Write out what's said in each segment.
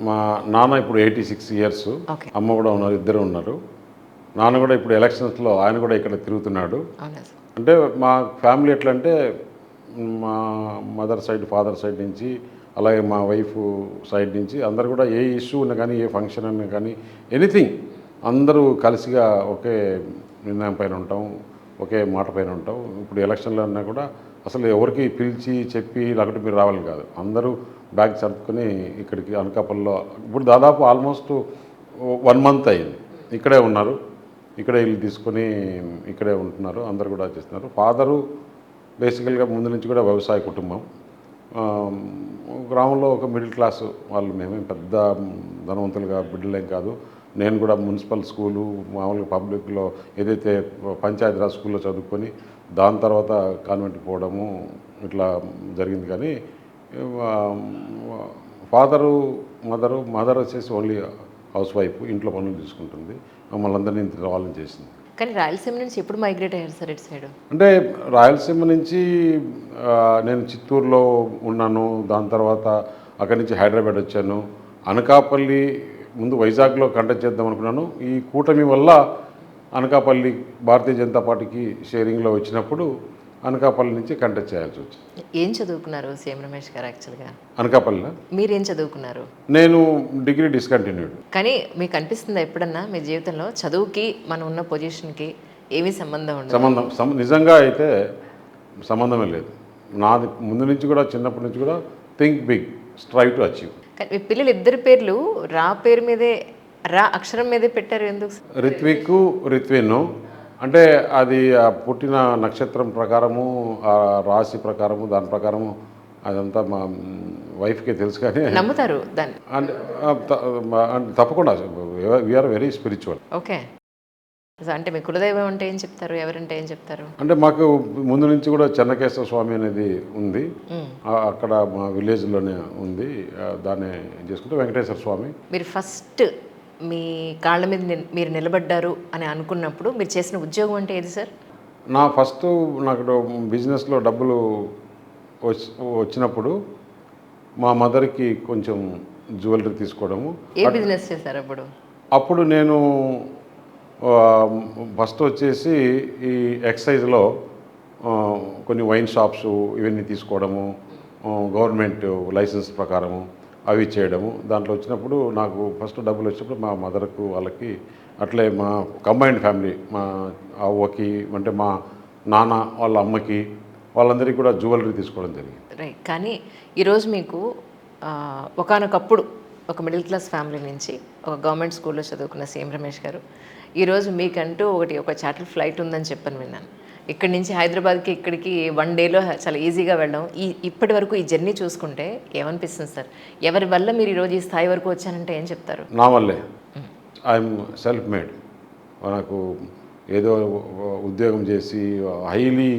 మా నాన్న ఇప్పుడు 86 ఇయర్స్, ఓకే. అమ్మ కూడా ఉన్నారు, ఇద్దరు ఉన్నారు. నాన్న కూడా ఇప్పుడు ఎలక్షన్స్లో ఆయన కూడా ఇక్కడ తిరుగుతున్నాడు. అవునా సార్? అంటే మా ఫ్యామిలీ ఎట్లా అంటే మా మదర్ సైడ్ ఫాదర్ సైడ్ నుంచి అలాగే మా వైఫ్ సైడ్ నుంచి అందరు కూడా ఏ ఇష్యూ ఉన్నా కానీ ఏ ఫంక్షన్ అన్నా కానీ ఎనీథింగ్ అందరూ కలిసిగా ఒకే నిర్ణయం పైన ఉంటాం, ఒకే మాట పైన ఉంటాం. ఇప్పుడు ఎలక్షన్లో అన్నా కూడా అసలు ఎవరికి పిలిచి చెప్పి లేకపోతే మీరు రావాలి కాదు, అందరూ బ్యాగ్ సర్దుకొని ఇక్కడికి అనకాపల్లిలో ఇప్పుడు దాదాపు ఆల్మోస్ట్ 1 మంత్ అయింది. ఇక్కడే ఉన్నారు, ఇక్కడే ఇల్లు తీసుకొని ఇక్కడే ఉంటున్నారు, అందరు కూడా చేస్తున్నారు. ఫాదరు బేసికల్గా ముందు నుంచి కూడా వ్యవసాయ కుటుంబం. గ్రామంలో ఒక మిడిల్ క్లాస్ వాళ్ళు, మేమేం పెద్ద ధనవంతులుగా బిడ్డలేం కాదు. నేను కూడా మున్సిపల్ స్కూలు మామూలుగా పబ్లిక్లో ఏదైతే పంచాయతీరాజ్ స్కూల్లో చదువుకొని దాని తర్వాత కాన్వెంట్కి పోవడము ఇట్లా జరిగింది. కానీ ఫాదరు మదర్ వచ్చేసి ఓన్లీ హౌస్ వైఫ్, ఇంట్లో పనులు తీసుకుంటుంది, మమ్మల్ని అందరినీ రావాలని చేసింది. కానీ రాయలసీమ నుంచి ఎప్పుడు మైగ్రేట్ అయ్యారు సార్ ఇటు సైడ్? అంటే రాయలసీమ నుంచి నేను చిత్తూరులో ఉన్నాను, దాని తర్వాత అక్కడి నుంచి హైదరాబాద్ వచ్చాను. అనకాపల్లి ముందు వైజాగ్లో కంటెస్ట్ చేద్దాం అనుకున్నాను. ఈ కూటమి వల్ల అనకాపల్లి భారతీయ జనతా పార్టీకి షేరింగ్లో వచ్చినప్పుడు అనకాపల్లి నుంచి కంటెస్ట్ చేయాల్సి వచ్చింది. ఏం చదువుకున్నారు సీఎం రమేష్ గారు యాక్చువల్గా? అనకాపల్లిలో మీరేం చదువుకున్నారు? నేను డిగ్రీ డిస్కంటిన్యూడ్. కానీ మీకు అనిపిస్తుందా ఎప్పుడన్నా మీ జీవితంలో చదువుకి మనం ఉన్న పొజిషన్కి ఏమీ సంబంధం ఉండదు? నిజంగా అయితే సంబంధమే లేదు. నాది ముందు నుంచి కూడా చిన్నప్పటి నుంచి కూడా think big, strive to achieve. కానీ మీ పిల్లలు ఇద్దరి పేర్లు రా పేరు మీదే, రా అక్షరం మీదే పెట్టారు, ఎందుకు? రిత్విక్, రిత్విన్ అంటే అది పుట్టిన నక్షత్రం ప్రకారము, ఆ రాశి ప్రకారము, దాని ప్రకారము అదంతా మా వైఫ్కే తెలుసు. కానీ నమ్ముతారు దాన్ని? అంటే తప్పకుండా వీఆర్ వెరీ స్పిరిచువల్. ఓకే. అంటే మీ కులదైవం అంటే ఏం చెప్తారు, ఎవరంటే ఏం చెప్తారు? అంటే మాకు ముందు నుంచి కూడా చెన్నకేశ్వర స్వామి అనేది ఉంది, అక్కడ మా విలేజ్లోనే ఉంది, దాన్ని చేసుకుంటే వెంకటేశ్వర స్వామి. మీరు ఫస్ట్ మీ కాళ్ళ మీద మీరు నిలబడ్డారు అని అనుకున్నప్పుడు మీరు చేసిన ఉద్యోగం అంటే ఏది సార్? నాకు బిజినెస్లో డబ్బులు వచ్చినప్పుడు మా మదర్కి కొంచెం జ్యువెలరీ తీసుకోవడము. ఏ బిజినెస్ చేశారు అప్పుడు? అప్పుడు నేను ఫస్ట్ వచ్చేసి ఈ ఎక్సైజ్లో కొన్ని వైన్ షాప్స్ ఇవన్నీ తీసుకోవడము, గవర్నమెంట్ లైసెన్స్ ప్రకారము అవి చేయడము. దాంట్లో వచ్చినప్పుడు నాకు ఫస్ట్ డబ్బులు వచ్చినప్పుడు మా మదర్కు వాళ్ళకి, అట్లే మా కంబైన్డ్ ఫ్యామిలీ, మా అవ్వకి అంటే మా నాన్న వాళ్ళ అమ్మకి వాళ్ళందరికీ కూడా జ్యువెలరీ తీసుకోవడం జరిగింది. రైట్. కానీ ఈరోజు మీకు ఒకానొకప్పుడు ఒక మిడిల్ క్లాస్ ఫ్యామిలీ నుంచి ఒక గవర్నమెంట్ స్కూల్లో చదువుకున్న సీఎం రమేష్ గారు ఈరోజు మీకంటూ ఒక చార్టర్ ఫ్లైట్ ఉందని చెప్పని విన్నాను. ఇక్కడి నుంచి హైదరాబాద్కి ఇక్కడికి 1 డేలో చాలా ఈజీగా వెళ్ళడం, ఇప్పటి వరకు ఈ జర్నీ చూసుకుంటే ఏమనిపిస్తుంది సార్? ఎవరి వల్ల మీరు ఈరోజు ఈ స్థాయి వరకు వచ్చానంటే ఏం చెప్తారు? నా వల్లే. I'm self made. నాకు ఏదో ఉద్యోగం చేసి హైలీ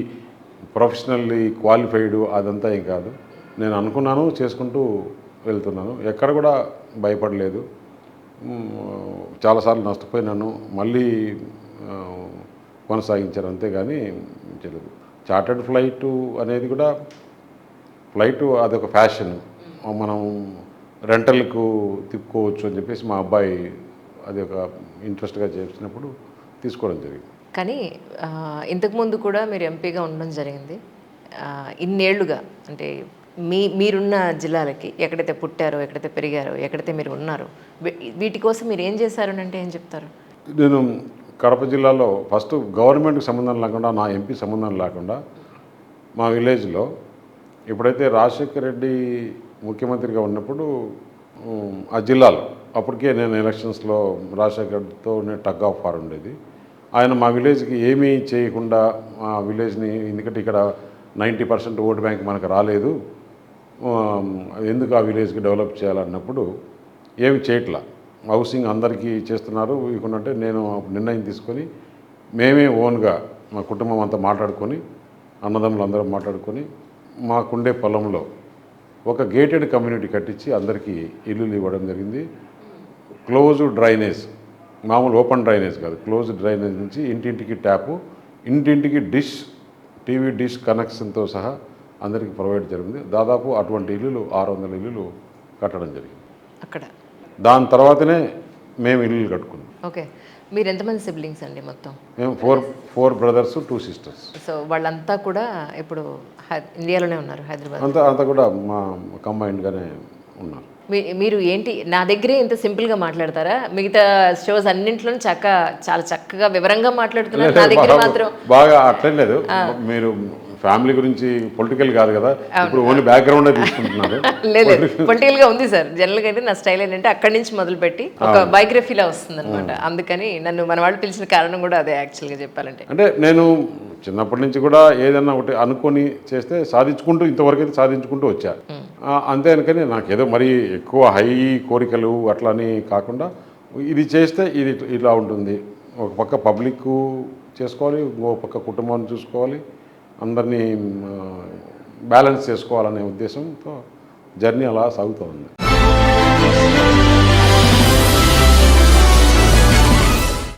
ప్రొఫెషనల్లీ క్వాలిఫైడ్ అదంతా ఏం కాదు. నేను అనుకున్నాను, చేసుకుంటూ వెళ్తున్నాను. ఎక్కడ కూడా భయపడలేదు. చాలాసార్లు నష్టపోయినాను, మళ్ళీ కొనసాగించారు, అంతేగాని తెలియదు. చార్టర్డ్ ఫ్లైటు అనేది కూడా ఫ్లైటు అదొక ఫ్యాషన్, మనం రెంటల్కు తిప్పుకోవచ్చు అని చెప్పేసి మా అబ్బాయి అది ఒక ఇంట్రెస్ట్గా చేసినప్పుడు తీసుకోవడం జరిగింది. కానీ ఇంతకుముందు కూడా మీరు ఎంపీగా ఉండడం జరిగింది. ఇన్నేళ్లుగా అంటే మీరున్న జిల్లాలకి ఎక్కడైతే పుట్టారో, ఎక్కడైతే పెరిగారో, ఎక్కడైతే మీరు ఉన్నారో, వీటి కోసం మీరు ఏం చేశారు అంటే ఏం చెప్తారు? నేను కడప జిల్లాలో ఫస్ట్ గవర్నమెంట్కి సంబంధం లేకుండా, నా ఎంపీ సంబంధం లేకుండా మా విలేజ్లో ఎప్పుడైతే రాజశేఖర్ రెడ్డి ముఖ్యమంత్రిగా ఉన్నప్పుడు ఆ జిల్లాలో అప్పటికే నేను ఎలక్షన్స్లో రాజశేఖర్తో టగ్ ఆఫ్ వార్ ఉండేది. ఆయన మా విలేజ్కి ఏమీ చేయకుండా మా విలేజ్ని, ఎందుకంటే ఇక్కడ 90% ఓటు బ్యాంక్ మనకు రాలేదు, ఎందుకు ఆ విలేజ్కి డెవలప్ చేయాలన్నప్పుడు ఏమి చేయట్లా. హౌసింగ్ అందరికీ చేస్తున్నారు ఇకుంటే, నేను నిర్ణయం తీసుకొని మేమే ఓన్గా మా కుటుంబం అంతా మాట్లాడుకొని, అన్నదమ్ములు అందరం మాట్లాడుకొని మాకుండే పొలంలో ఒక గేటెడ్ కమ్యూనిటీ కట్టించి అందరికీ ఇల్లులు ఇవ్వడం జరిగింది. క్లోజ్డ్ డ్రైనేజ్, మామూలు ఓపెన్ డ్రైనేజ్ కాదు, క్లోజ్డ్ డ్రైనేజ్ నుంచి ఇంటింటికి ట్యాపు, ఇంటింటికి డిష్, టీవీ డిష్ కనెక్షన్తో సహా అందరికీ ప్రొవైడ్ జరిగింది. దాదాపు అటువంటి ఇల్లులు 600 ఇల్లులు కట్టడం జరిగింది. అక్కడ దాని తర్వాతనే మేము ఇల్లు కట్టుకున్నాం. ఓకే, మీరు ఎంతమంది సిబ్లింగ్స్ అండి మొత్తం? మేము ఫోర్ బ్రదర్స్ 2 సిస్టర్స్. సో వాళ్ళంతా కూడా ఇప్పుడు ఇండియాలోనే ఉన్నారు, హైదరాబాద్. అంతా కూడా మా కంబైన్డ్గానే ఉన్నారు. మీరు ఏంటి నా దగ్గరే ఇంత సింపుల్గా మాట్లాడతారా? మిగతా షోస్ అన్నింటిలోనూ చాలా చక్కగా వివరంగా మాట్లాడుతున్నారు, నా దగ్గర మాత్రం బాగా అట్లేం లేదు. మీరు ఫ్యామిలీ గురించి పొలిటికల్ కాదు కదా, ఇప్పుడు ఓన్లీ బ్యాక్గ్రౌండే తీసుకుంటున్నారు. లేదు, పొలిటికల్గా ఉంది సార్. జనరల్గా అయితే నా స్టైల్ ఏంటంటే అక్కడి నుంచి మొదలుపెట్టి ఒక బయోగ్రఫీలా వస్తుంది అనమాట. అందుకని నన్ను మన వాళ్ళు పిలిచిన కారణం కూడా అదే యాక్చువల్గా చెప్పాలంటే. అంటే నేను చిన్నప్పటి నుంచి కూడా ఏదన్నా ఒకటి అనుకొని చేస్తే సాధించుకుంటూ ఇంతవరకు అయితే సాధించుకుంటూ వచ్చా. అంతే అనుకని నాకేదో మరీ ఎక్కువ హై కోరికలు అట్లా అని కాకుండా ఇది చేస్తే ఇది ఇలా ఉంటుంది. ఒక పక్క పబ్లిక్ చేసుకోవాలి, ఇంకో పక్క కుటుంబాన్ని చూసుకోవాలి, అందరినీ బ్యాలెన్స్ చేసుకోవాలనే ఉద్దేశంతో జర్నీ అలా సాగుతూ ఉంది.